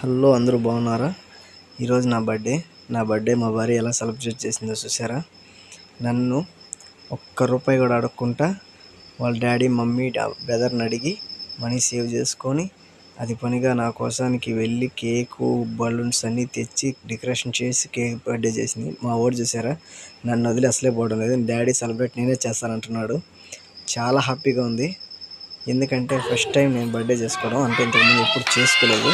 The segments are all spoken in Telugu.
హలో, అందరూ బాగున్నారా? ఈరోజు నా బర్త్డే మా భార్య ఎలా సెలబ్రేట్ చేసిందో చూసారా? నన్ను ఒక్క రూపాయి కూడా అడగకుండా వాళ్ళ డాడీ, మమ్మీ, బ్రదర్ని అడిగి మనీ సేవ్ చేసుకొని అది పనిగా నా కోసానికి వెళ్ళి కేకు, బలూన్స్ అన్నీ తెచ్చి డెకరేషన్ చేసి కేక్ బర్త్డే చేసింది. మా వాడు చూసారా, నన్ను వదిలి అసలే పోవడం లేదు. డాడీ సెలబ్రేట్ నేనే చేస్తానంటున్నాడు. చాలా హ్యాపీగా ఉంది. ఎందుకంటే ఫస్ట్ టైం నేను బర్త్డే చేసుకోవడం, అంటే ఇంతకుముందు ఎప్పుడు చేసుకోలేదు.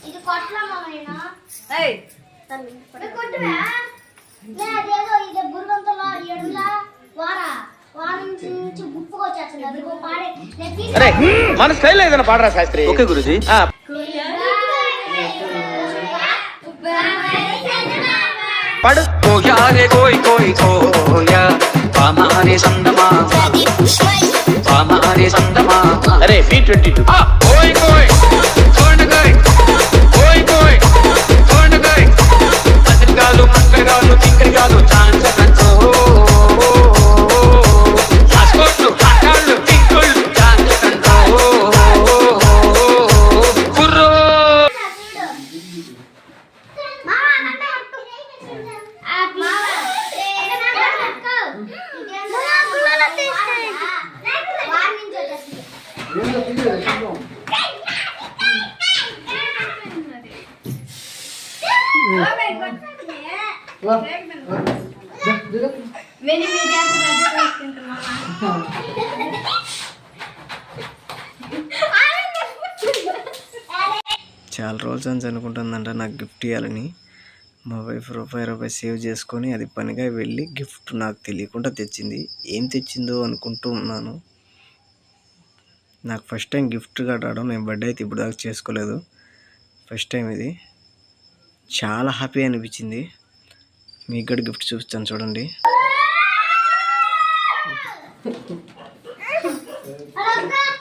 ఇది కొట్లమ్మేనా ఏయ్ తల్లి కొట్టురా లేదేదో ఇది బుర్రంతలా ఎడులా వారం నుంచి గుప్పుకు వచ్చేస్తుంది. అది పాడే అరే మన స్టైల్ ఏదైనా పాడరా శాస్త్రి? ఓకే గురుజీ. పడు కోయారే కోయ్ కోయ్ కోయా పామారే సందమా పామారే సందమా. అరే V22 కోయ్ కోయ్ కోండగాయ్ కోయ్ కోయ్ కోండగాయ్ అసలు మంగళగాలు టింకరిగాలు చాంచ కంచో ఆస్కోట్లు ఆకాళ్ళు టింకుళ్ళు చాంచ కంచో కుర్రో మావా నన్ను అట్టు ఆ మావా ఏనా అక్క ఇదేనా గుల్లల తీస్తాయి వార్నింగ్ వచ్చేసింది. చాలా రోజుల నుంచి అనుకుంటుందంట నాకు గిఫ్ట్ ఇవ్వాలని. మా వైఫ్ రూపాయి సేవ్ చేసుకొని అది పనిగా వెళ్ళి గిఫ్ట్ నాకు తెలియకుండా తెచ్చింది. ఏం తెచ్చిందో అనుకుంటూ ఉన్నాను. నాకు ఫస్ట్ టైం గిఫ్ట్గా రావడం. నేను బర్త్డే అయితే ఇప్పుడు దాకా చేసుకోలేదు, ఫస్ట్ టైం ఇది. చాలా హ్యాపీ అనిపించింది. మీకు కూడా గిఫ్ట్ చూపిస్తాను చూడండి. అక్క